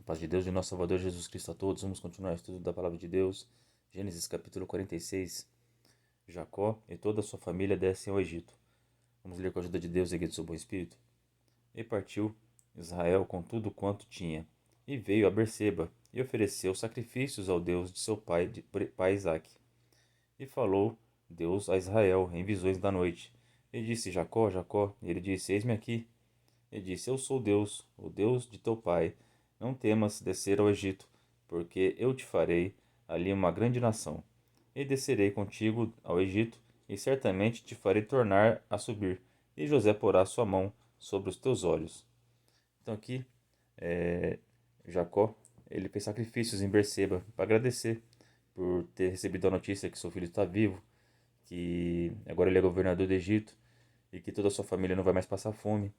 Paz de Deus e nosso Salvador Jesus Cristo a todos. Vamos continuar o estudo da Palavra de Deus. Gênesis capítulo 46. Jacó e toda a sua família descem ao Egito. Vamos ler com a ajuda de Deus e guia do seu bom espírito. E partiu Israel com tudo quanto tinha, e veio a Berseba, e ofereceu sacrifícios ao Deus de seu pai Isaque. E falou Deus a Israel em visões da noite. E disse: Jacó, Jacó. E ele disse: Eis-me aqui. E disse: Eu sou Deus, o Deus de teu pai. Não temas descer ao Egito, porque eu te farei ali uma grande nação. E descerei contigo ao Egito, e certamente te farei tornar a subir, e José porá sua mão sobre os teus olhos. Então aqui, Jacó, ele fez sacrifícios em Berseba para agradecer por ter recebido a notícia que seu filho está vivo, que agora ele é governador do Egito e que toda a sua família não vai mais passar fome.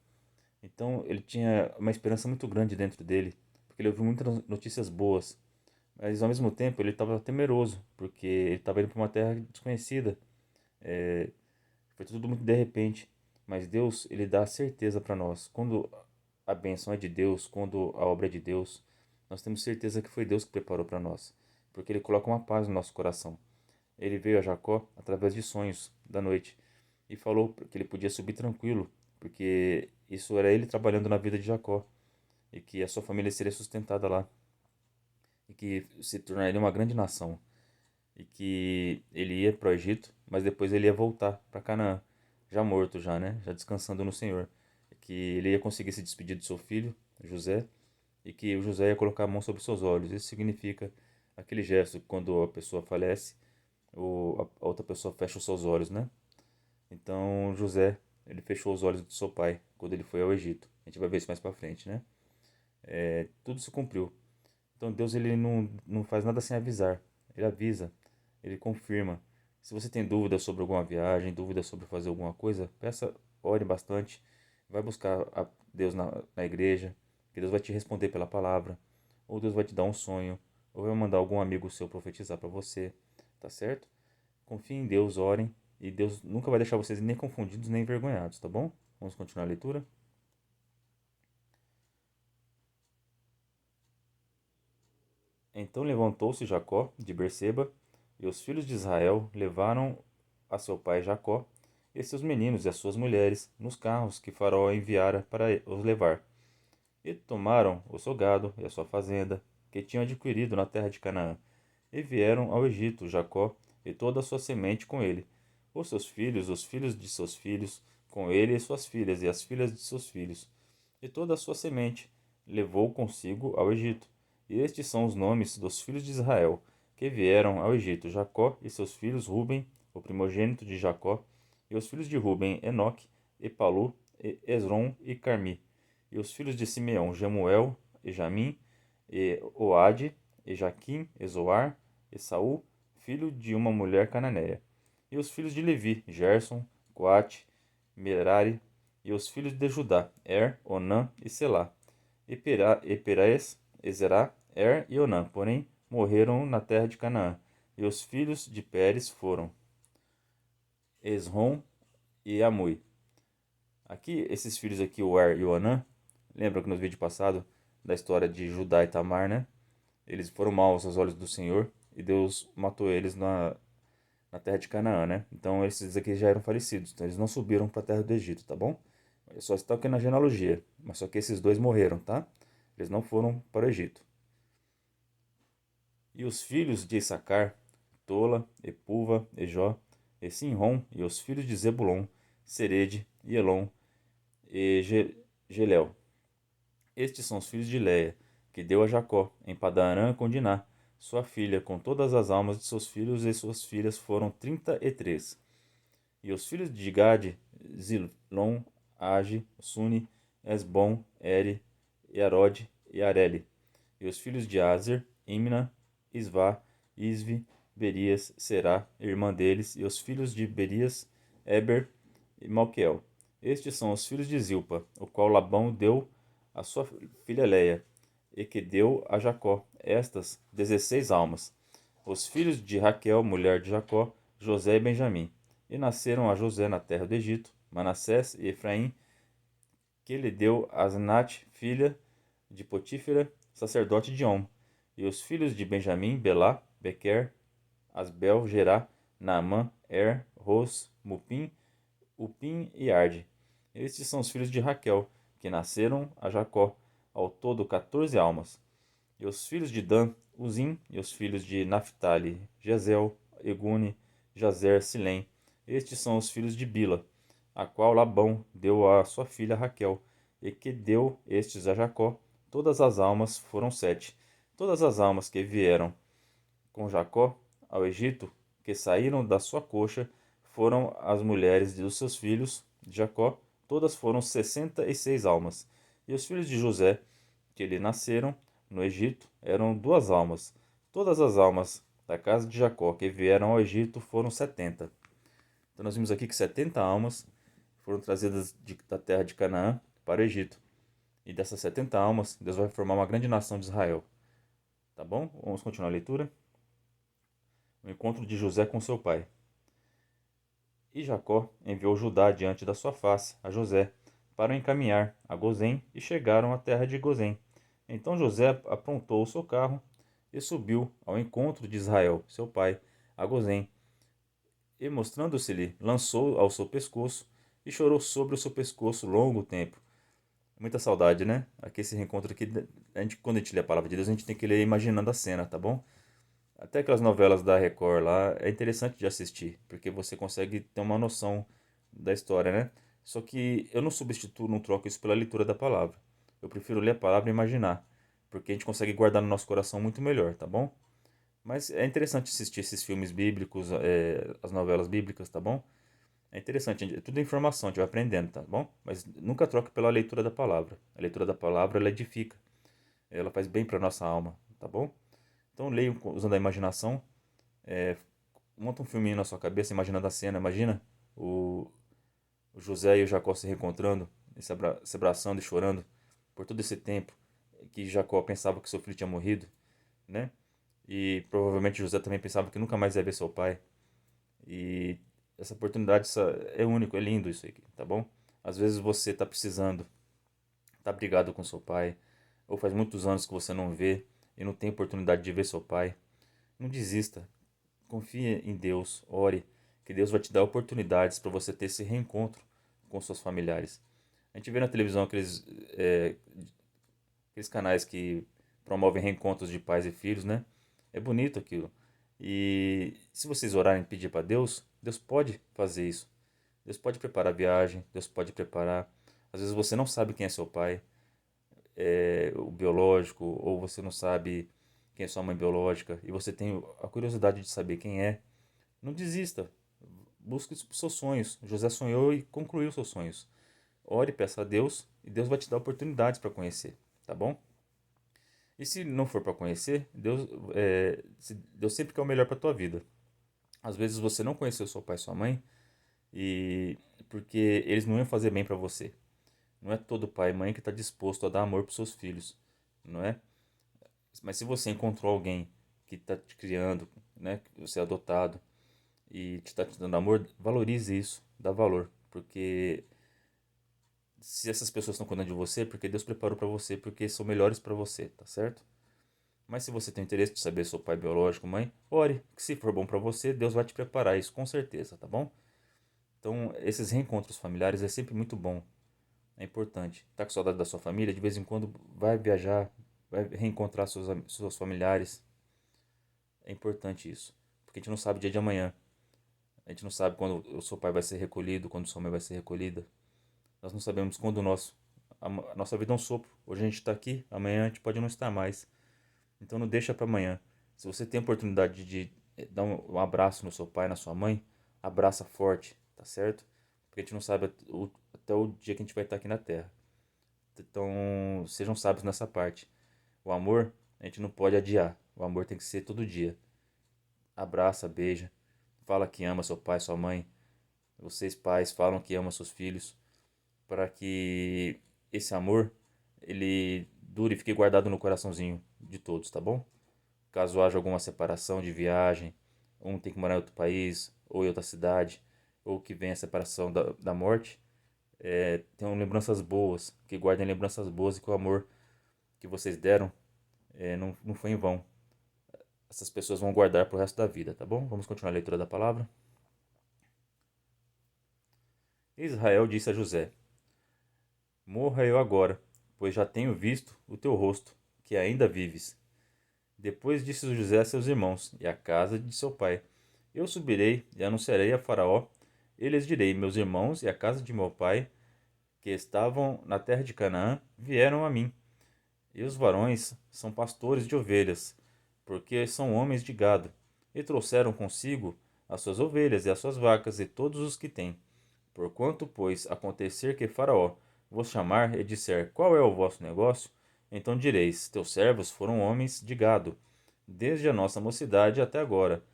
Então ele tinha uma esperança muito grande dentro dele, porque ele ouviu muitas notícias boas, mas ao mesmo tempo ele estava temeroso, porque ele estava indo para uma terra desconhecida. É, Foi tudo muito de repente, mas Deus ele dá a certeza para nós. Quando a bênção é de Deus, quando a obra é de Deus, nós temos certeza que foi Deus que preparou para nós, porque ele coloca uma paz no nosso coração. Ele veio a Jacó através de sonhos da noite e falou que ele podia subir tranquilo, porque isso era ele trabalhando na vida de Jacó e que a sua família seria sustentada lá e que se tornaria uma grande nação e que ele ia para o Egito, mas depois ele ia voltar para Canaã, já morto já, né? Já descansando no Senhor. Que ele ia conseguir se despedir do seu filho, José, e que o José ia colocar a mão sobre seus olhos. Isso significa aquele gesto que quando a pessoa falece, a outra pessoa fecha os seus olhos, né? Então José, ele fechou os olhos do seu pai quando ele foi ao Egito. A gente vai ver isso mais para frente, né? Tudo se cumpriu. Então Deus ele não faz nada sem avisar. Ele avisa, ele confirma. Se você tem dúvidas sobre alguma viagem, dúvidas sobre fazer alguma coisa, peça, ore bastante. Vai buscar a Deus na igreja, que Deus vai te responder pela palavra. Ou Deus vai te dar um sonho, ou vai mandar algum amigo seu profetizar para você. Tá certo? Confie em Deus, orem. E Deus nunca vai deixar vocês nem confundidos nem envergonhados, tá bom? Vamos continuar a leitura? Então levantou-se Jacó de Berseba, e os filhos de Israel levaram a seu pai Jacó e seus meninos e as suas mulheres nos carros que Faraó enviara para os levar. E tomaram o seu gado e a sua fazenda, que tinham adquirido na terra de Canaã, e vieram ao Egito Jacó e toda a sua semente com ele, os filhos de seus filhos, com ele e suas filhas, e as filhas de seus filhos, e toda a sua semente levou consigo ao Egito. E estes são os nomes dos filhos de Israel, que vieram ao Egito: Jacó e seus filhos, Ruben, o primogênito de Jacó, e os filhos de Ruben, Enoque, e Palu, e Esrom e Carmi, e os filhos de Simeão, Jemuel, e Jamim, e Oade, e Jaquim, e Zoar, e Saul, filho de uma mulher cananeia. E os filhos de Levi, Gerson, Coate, Merari, e os filhos de Judá, Onã e Selá. E Perez, Ezerá, e Onã, porém, morreram na terra de Canaã. E os filhos de Pérez foram Esrom e Amui. Aqui, esses filhos aqui, o e o Onã, lembra que no vídeo passado, da história de Judá e Tamar, né? Eles foram maus aos olhos do Senhor e Deus matou eles na terra de Canaã, né? Então esses aqui já eram falecidos, então eles não subiram para a terra do Egito, tá bom? Só está aqui na genealogia, mas só que esses dois morreram, tá? Eles não foram para o Egito. E os filhos de Issacar, Tola, Epuva, Ejó, e Sinrom, e os filhos de Zebulon, Serede, e Elon, e Gelel. Estes são os filhos de Leia, que deu a Jacó, em Padan-Aram com Diná, sua filha, com todas as almas de seus filhos e suas filhas foram 33. E os filhos de Gade, Zilon, Age, Suni, Esbom, Eri, Arode e Areli. E os filhos de Azer, Imna, Isvá, Isvi, Berias, Será, irmã deles, e os filhos de Berias, Eber e Malquiel. Estes são os filhos de Zilpa, o qual Labão deu a sua filha Leia, e que deu a Jacó, estas 16 almas. Os filhos de Raquel, mulher de Jacó, José e Benjamim. E nasceram a José na terra do Egito, Manassés e Efraim, que lhe deu Asnat, filha de Potífera, sacerdote de On. E os filhos de Benjamim, Belá, Bequer, Asbel, Gerá, Naamã, Ros, Mupim, Upim e Arde. Estes são os filhos de Raquel, que nasceram a Jacó, ao todo 14 almas. E os filhos de Dan, Uzim, e os filhos de Naphtali, Jezel, Egune, Jazer, Silém. Estes são os filhos de Bila, a qual Labão deu a sua filha Raquel, e que deu estes a Jacó. Todas as almas foram 7. Todas as almas que vieram com Jacó ao Egito, que saíram da sua coxa, foram as mulheres dos seus filhos de Jacó. Todas foram 66 almas. E os filhos de José, que lhe nasceram no Egito, eram 2 almas. Todas as almas da casa de Jacó que vieram ao Egito foram 70. Então nós vimos aqui que 70 almas foram trazidas da terra de Canaã para o Egito. E dessas 70 almas, Deus vai formar uma grande nação de Israel. Tá bom? Vamos continuar a leitura. O encontro de José com seu pai. E Jacó enviou Judá diante da sua face a José, para o encaminhar a Gozém, e chegaram à terra de Gozém. Então José aprontou o seu carro e subiu ao encontro de Israel, seu pai, a Gozém. E mostrando-se-lhe, lançou ao seu pescoço e chorou sobre o seu pescoço longo tempo. Muita saudade, né? Aqui esse reencontro aqui, quando a gente lê a palavra de Deus, a gente tem que ler imaginando a cena, tá bom? Até aquelas novelas da Record lá é interessante de assistir, porque você consegue ter uma noção da história, né? Só que eu não substituo, não troco isso pela leitura da palavra. Eu prefiro ler a palavra e imaginar, porque a gente consegue guardar no nosso coração muito melhor, tá bom? Mas é interessante assistir esses filmes bíblicos, as novelas bíblicas, tá bom? É interessante, é tudo informação, a gente vai aprendendo, tá bom? Mas nunca troque pela leitura da palavra. A leitura da palavra, ela edifica, ela faz bem para nossa alma, tá bom? Então leia usando a imaginação, é, monta um filminho na sua cabeça, imaginando a cena, imagina o, o José e o Jacó se reencontrando, se abraçando e chorando por todo esse tempo que Jacó pensava que seu filho tinha morrido, né? E provavelmente José também pensava que nunca mais ia ver seu pai. E essa oportunidade é único, é lindo isso aqui, tá bom? Às vezes você está precisando, tá brigado com seu pai, ou faz muitos anos que você não vê e não tem oportunidade de ver seu pai. Não desista, confie em Deus, ore, que Deus vai te dar oportunidades para você ter esse reencontro com seus familiares. A gente vê na televisão aqueles canais que promovem reencontros de pais e filhos, né? É bonito aquilo. E se vocês orarem e pedir para Deus, Deus pode fazer isso. Deus pode preparar a viagem, Deus pode preparar. Às vezes você não sabe quem é seu pai, o biológico, ou você não sabe quem é sua mãe biológica, e você tem a curiosidade de saber quem é. Não desista. Busque os seus sonhos. José sonhou e concluiu seus sonhos. Ore, peça a Deus e Deus vai te dar oportunidades para conhecer, tá bom? E se não for para conhecer, Deus sempre quer o melhor para tua vida. Às vezes você não conheceu seu pai e sua mãe e porque eles não iam fazer bem para você. Não é todo pai e mãe que está disposto a dar amor para seus filhos, não é? Mas se você encontrou alguém que está te criando, né, que você é adotado e te dando amor, valorize isso, dá valor, porque se essas pessoas estão cuidando de você, porque Deus preparou para você, porque são melhores para você, tá certo? Mas se você tem interesse de saber seu pai biológico, mãe, ore, que se for bom para você, Deus vai te preparar isso com certeza, tá bom? Então, esses reencontros familiares é sempre muito bom, é importante. Tá com saudade da sua família, de vez em quando vai viajar, vai reencontrar seus familiares. É importante isso, porque a gente não sabe o dia de amanhã. A gente não sabe quando o seu pai vai ser recolhido, quando sua mãe vai ser recolhida. Nós não sabemos quando a nossa vida é um sopro. Hoje a gente está aqui, amanhã a gente pode não estar mais. Então não deixa para amanhã. Se você tem a oportunidade de dar um abraço no seu pai, na sua mãe, abraça forte, tá certo? Porque a gente não sabe até o dia que a gente vai estar aqui na Terra. Então sejam sábios nessa parte. O amor a gente não pode adiar. O amor tem que ser todo dia. Abraça, beija, fala que ama seu pai, sua mãe. Vocês pais falam que ama seus filhos, para que esse amor ele dure e fique guardado no coraçãozinho de todos, tá bom? Caso haja alguma separação de viagem, um tem que morar em outro país ou em outra cidade, ou que venha a separação da morte, tenham lembranças boas, que guardem lembranças boas e que o amor que vocês deram não foi em vão. Essas pessoas vão guardar para o resto da vida, tá bom? Vamos continuar a leitura da palavra. Israel disse a José: Morra eu agora, pois já tenho visto o teu rosto, que ainda vives. Depois disse José a seus irmãos e à casa de seu pai: Eu subirei e anunciarei a Faraó. E lhes direi: Meus irmãos e a casa de meu pai, que estavam na terra de Canaã, vieram a mim. E os varões são pastores de ovelhas, porque são homens de gado, e trouxeram consigo as suas ovelhas e as suas vacas e todos os que têm. Porquanto, pois, acontecer que Faraó vos chamar e disser: Qual é o vosso negócio? Então direis: Teus servos foram homens de gado, desde a nossa mocidade até agora,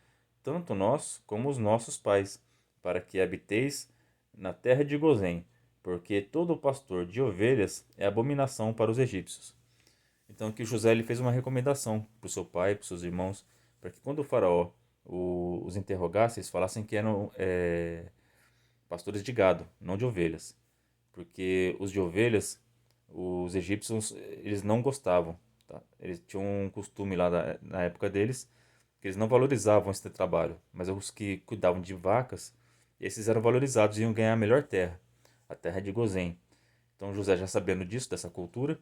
tanto nós como os nossos pais, para que habiteis na terra de Gozém, porque todo pastor de ovelhas é abominação para os egípcios. Então aqui José ele fez uma recomendação para o seu pai, para os seus irmãos, para que quando o faraó os interrogasse, eles falassem que eram pastores de gado, não de ovelhas. Porque os de ovelhas, os egípcios, eles não gostavam. Tá? Eles tinham um costume lá na época deles, que eles não valorizavam esse trabalho. Mas os que cuidavam de vacas, esses eram valorizados e iam ganhar a melhor terra, a terra de Gozém. Então José, já sabendo disso, dessa cultura,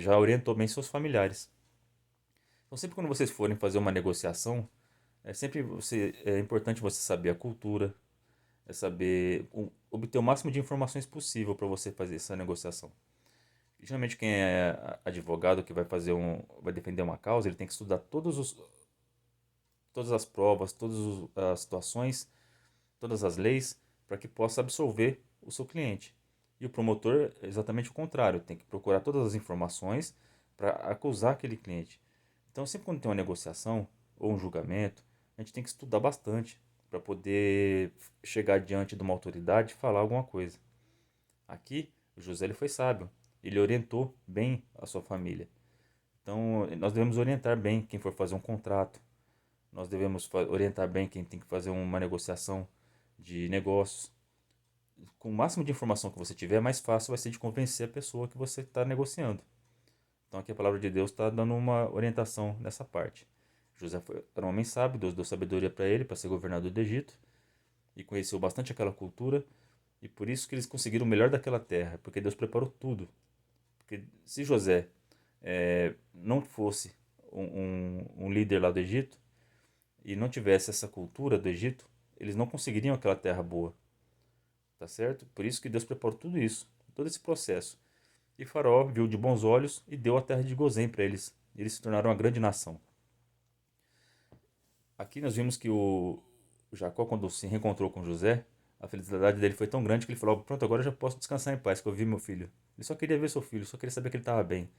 já orientou bem seus familiares. Então sempre quando vocês forem fazer uma negociação, é importante você saber a cultura, obter o máximo de informações possível para você fazer essa negociação. E, geralmente quem é advogado que vai defender uma causa, ele tem que estudar todas as provas, as situações, todas as leis, para que possa absolver o seu cliente. E o promotor é exatamente o contrário, tem que procurar todas as informações para acusar aquele cliente. Então, sempre quando tem uma negociação ou um julgamento, a gente tem que estudar bastante para poder chegar diante de uma autoridade e falar alguma coisa. Aqui, o José ele foi sábio, ele orientou bem a sua família. Então, nós devemos orientar bem quem for fazer um contrato, nós devemos orientar bem quem tem que fazer uma negociação de negócios. Com o máximo de informação que você tiver, mais fácil vai ser de convencer a pessoa que você está negociando. Então aqui a palavra de Deus está dando uma orientação nessa parte. Era um homem sábio, Deus deu sabedoria para ele, para ser governador do Egito, e conheceu bastante aquela cultura, e por isso que eles conseguiram o melhor daquela terra, porque Deus preparou tudo. Porque se José não fosse um líder lá do Egito, e não tivesse essa cultura do Egito, eles não conseguiriam aquela terra boa. Tá certo? Por isso que Deus preparou tudo isso, todo esse processo. E Faraó viu de bons olhos e deu a terra de Gozém para eles. Eles se tornaram uma grande nação. Aqui nós vimos que o Jacó, quando se reencontrou com José, a felicidade dele foi tão grande que ele falou: Pronto, agora eu já posso descansar em paz, que eu vi meu filho. Ele só queria ver seu filho, só queria saber que ele estava bem.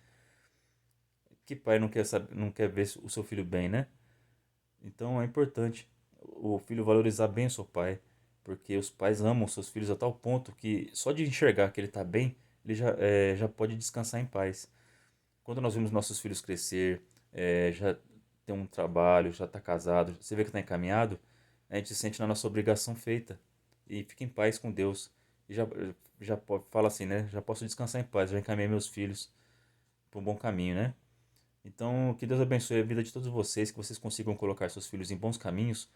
Que pai não quer ver o seu filho bem, né? Então é importante o filho valorizar bem o seu pai, porque os pais amam seus filhos a tal ponto que só de enxergar que ele está bem, ele já pode descansar em paz. Quando nós vemos nossos filhos crescer, já ter um trabalho, já está casado, você vê que está encaminhado, a gente se sente na nossa obrigação feita e fica em paz com Deus. E fala assim, né? Já posso descansar em paz, já encaminhei meus filhos para um bom caminho, né? Então, que Deus abençoe a vida de todos vocês, que vocês consigam colocar seus filhos em bons caminhos,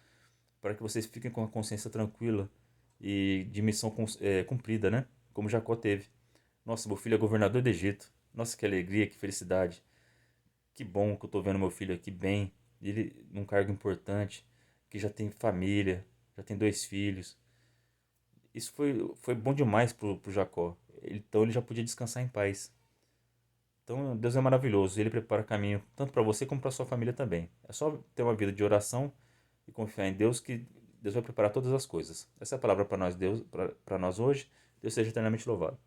para que vocês fiquem com a consciência tranquila e de missão cumprida, né? Como Jacó teve. Nossa, meu filho é governador do Egito. Nossa, que alegria, que felicidade. Que bom que eu tô vendo meu filho aqui bem, ele num cargo importante, que já tem família, já tem 2 filhos. Isso foi bom demais pro Jacó. Então ele já podia descansar em paz. Então Deus é maravilhoso, ele prepara caminho tanto para você como para sua família também. É só ter uma vida de oração e confiar em Deus que Deus vai preparar todas as coisas. Essa é a palavra para nós, Deus, para nós hoje. Deus seja eternamente louvado.